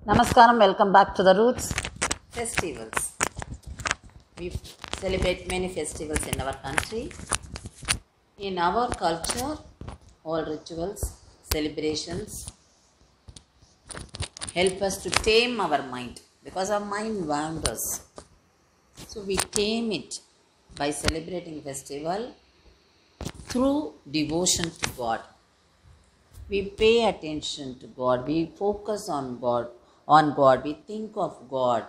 Namaskaram, welcome back to the Roots. Festivals. We celebrate many festivals in our country. In our culture, all rituals, celebrations help us to tame our mind because our mind wanders. So we tame it by celebrating festival through devotion to God. We pay attention to God, we focus on God, we think of God.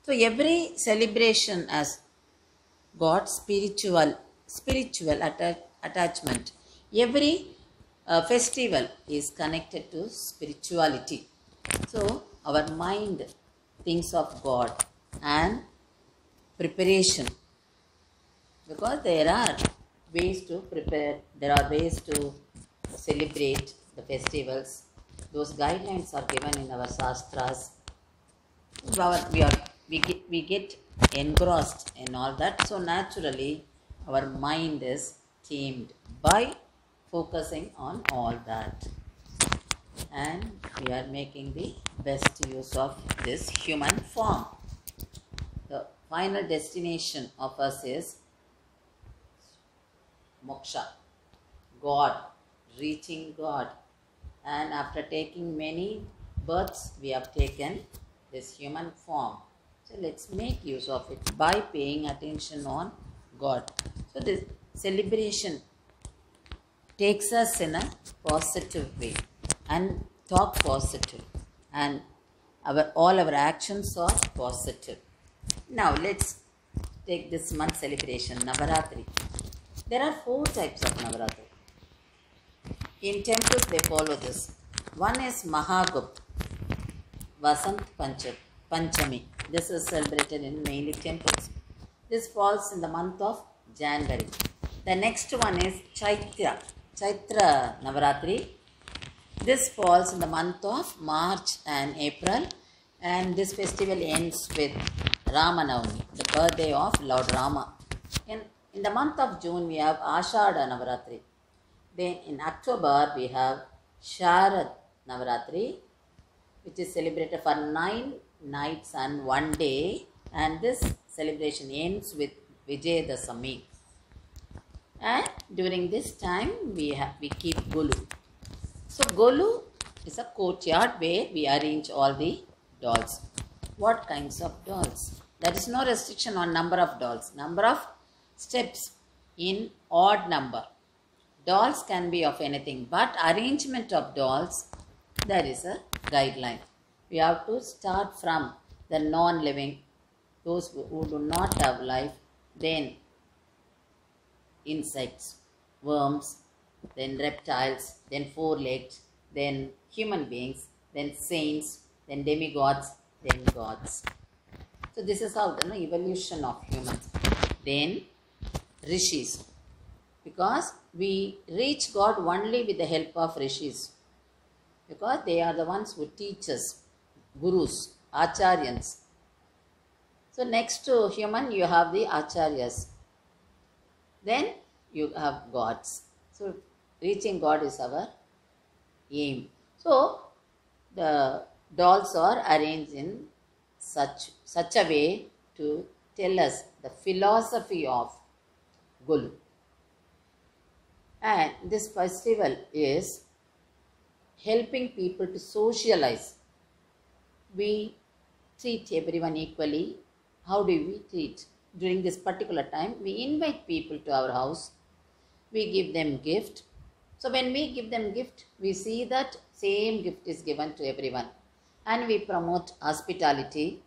So every celebration has got spiritual attachment. Every festival is connected to spirituality. So our mind thinks of God and preparation, because there are ways to prepare, there are ways to celebrate the festivals. Those guidelines are given in our shastras. We get engrossed in all that. So naturally, our mind is tamed by focusing on all that. And we are making the best use of this human form. The final destination of us is moksha, God, reaching God. And after taking many births, we have taken this human form. So let's make use of it by paying attention on God. So this celebration takes us in a positive way and talk positive, and all our actions are positive. Now let's take this month celebration, Navaratri. There are 4 types of Navaratri. In temples they follow this. One is Mahagupt, Vasant Panchami. This is celebrated in mainly temples. This falls in the month of January. The next one is Chaitra Navaratri. This falls in the month of March and April, and this festival ends with Ramanavami, the birthday of Lord Rama. In the month of June we have Ashada Navaratri. Then in October we have Sharad Navaratri, which is celebrated for 9 nights and 1 day, and this celebration ends with Vijayadasami. And during this time we keep Golu. So Golu is a courtyard where we arrange all the dolls. What kinds of dolls? There is no restriction on number of dolls. Number of steps in odd number. Dolls can be of anything, but arrangement of dolls, there is a guideline. We have to start from the non-living, those who do not have life, then insects, worms, then reptiles, then 4-legged, then human beings, then saints, then demigods, then gods. So this is how the evolution of humans. Then rishis, because we reach God only with the help of rishis, because they are the ones who teach us, gurus, acharyans. So next to human you have the acharyas, then you have gods. So reaching God is our aim. So the dolls are arranged in such a way to tell us the philosophy of Golu. And this festival is helping people to socialize. We treat everyone equally. How do we treat? During this particular time, we invite people to our house. We give them gift. So when we give them gift, we see that same gift is given to everyone. And we promote hospitality.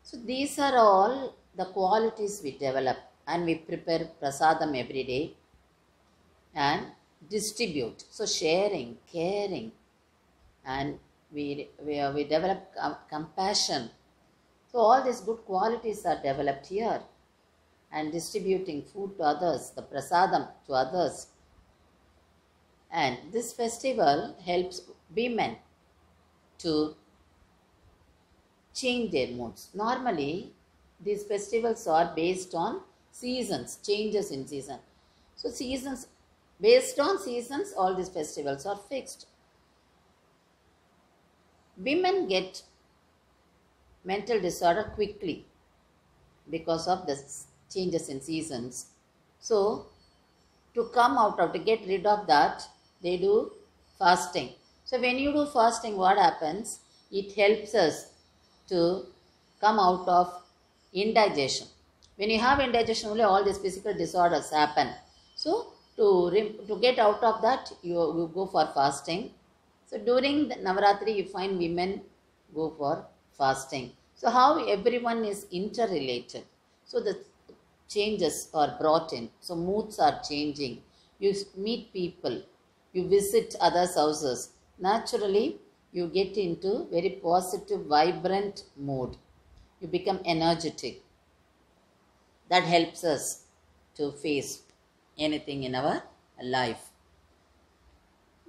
So these are all the qualities we develop, and we prepare prasadam every day and distribute. So sharing, caring, and we develop compassion. So all these good qualities are developed here, and distributing food to others, the prasadam to others. And this festival helps women to change their moods. Normally, these festivals are based on seasons, changes in season. So based on seasons, all these festivals are fixed. women get mental disorder quickly because of the changes in seasons. So, to come out of, to get rid of that, they do fasting. So, when you do fasting, what happens? It helps us to come out of indigestion. When you have indigestion, only all these physical disorders happen. So, to get out of that, you go for fasting. So, during the Navaratri, you find women go for fasting. So, how everyone is interrelated. So, the changes are brought in. So, moods are changing. You meet people, you visit others' houses. Naturally, you get into very positive, vibrant mood. You become energetic. That helps us to face anything in our life.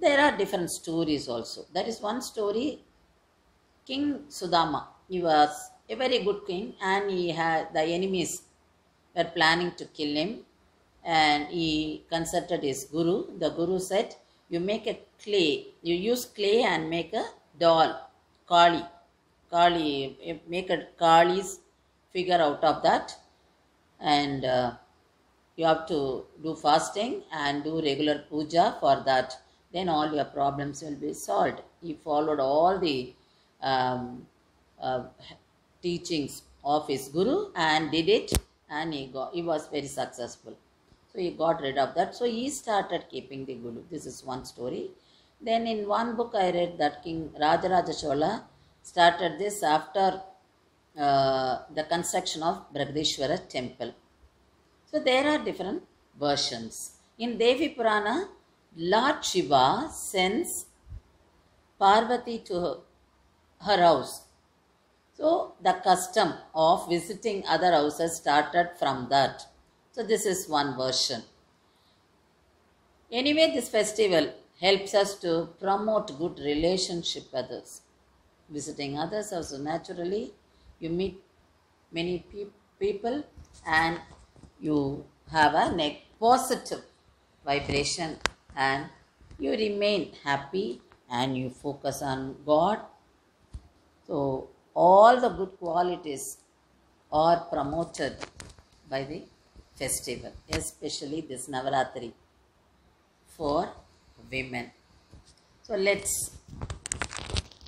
There are different stories also. That is one story. King Sudama, he was a very good king, and he had the enemies were planning to kill him, and he consulted his guru. The guru said, you make a clay, you use clay and make a doll, Kali. Kali, make a Kali's figure out of that, and you have to do fasting and do regular puja for that. Then all your problems will be solved. He followed all the um, uh, teachings of his guru and did it, and he was very successful. So he got rid of that. So he started keeping the guru. This is one story. Then in one book I read that King Rajaraja Chola started this after the construction of Brihadishwara temple. So there are different versions. In Devi Purana, Lord Shiva sends Parvati to her house. So the custom of visiting other houses started from that. So this is one version. Anyway, this festival helps us to promote good relationship with others. Visiting others also, naturally you meet many people and you have a positive vibration, and you remain happy and you focus on God. So all the good qualities are promoted by the festival, especially this Navaratri for women. So let's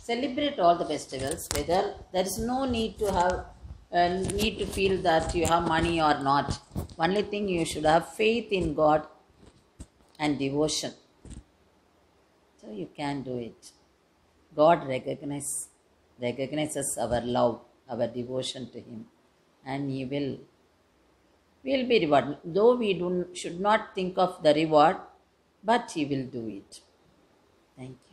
celebrate all the festivals, whether there is no need to have need to feel that you have money or not. Only thing, you should have faith in God and devotion. So you can do it. God recognizes our love, our devotion to Him, and He will be rewarded. Though we should not think of the reward, but He will do it. Thank you.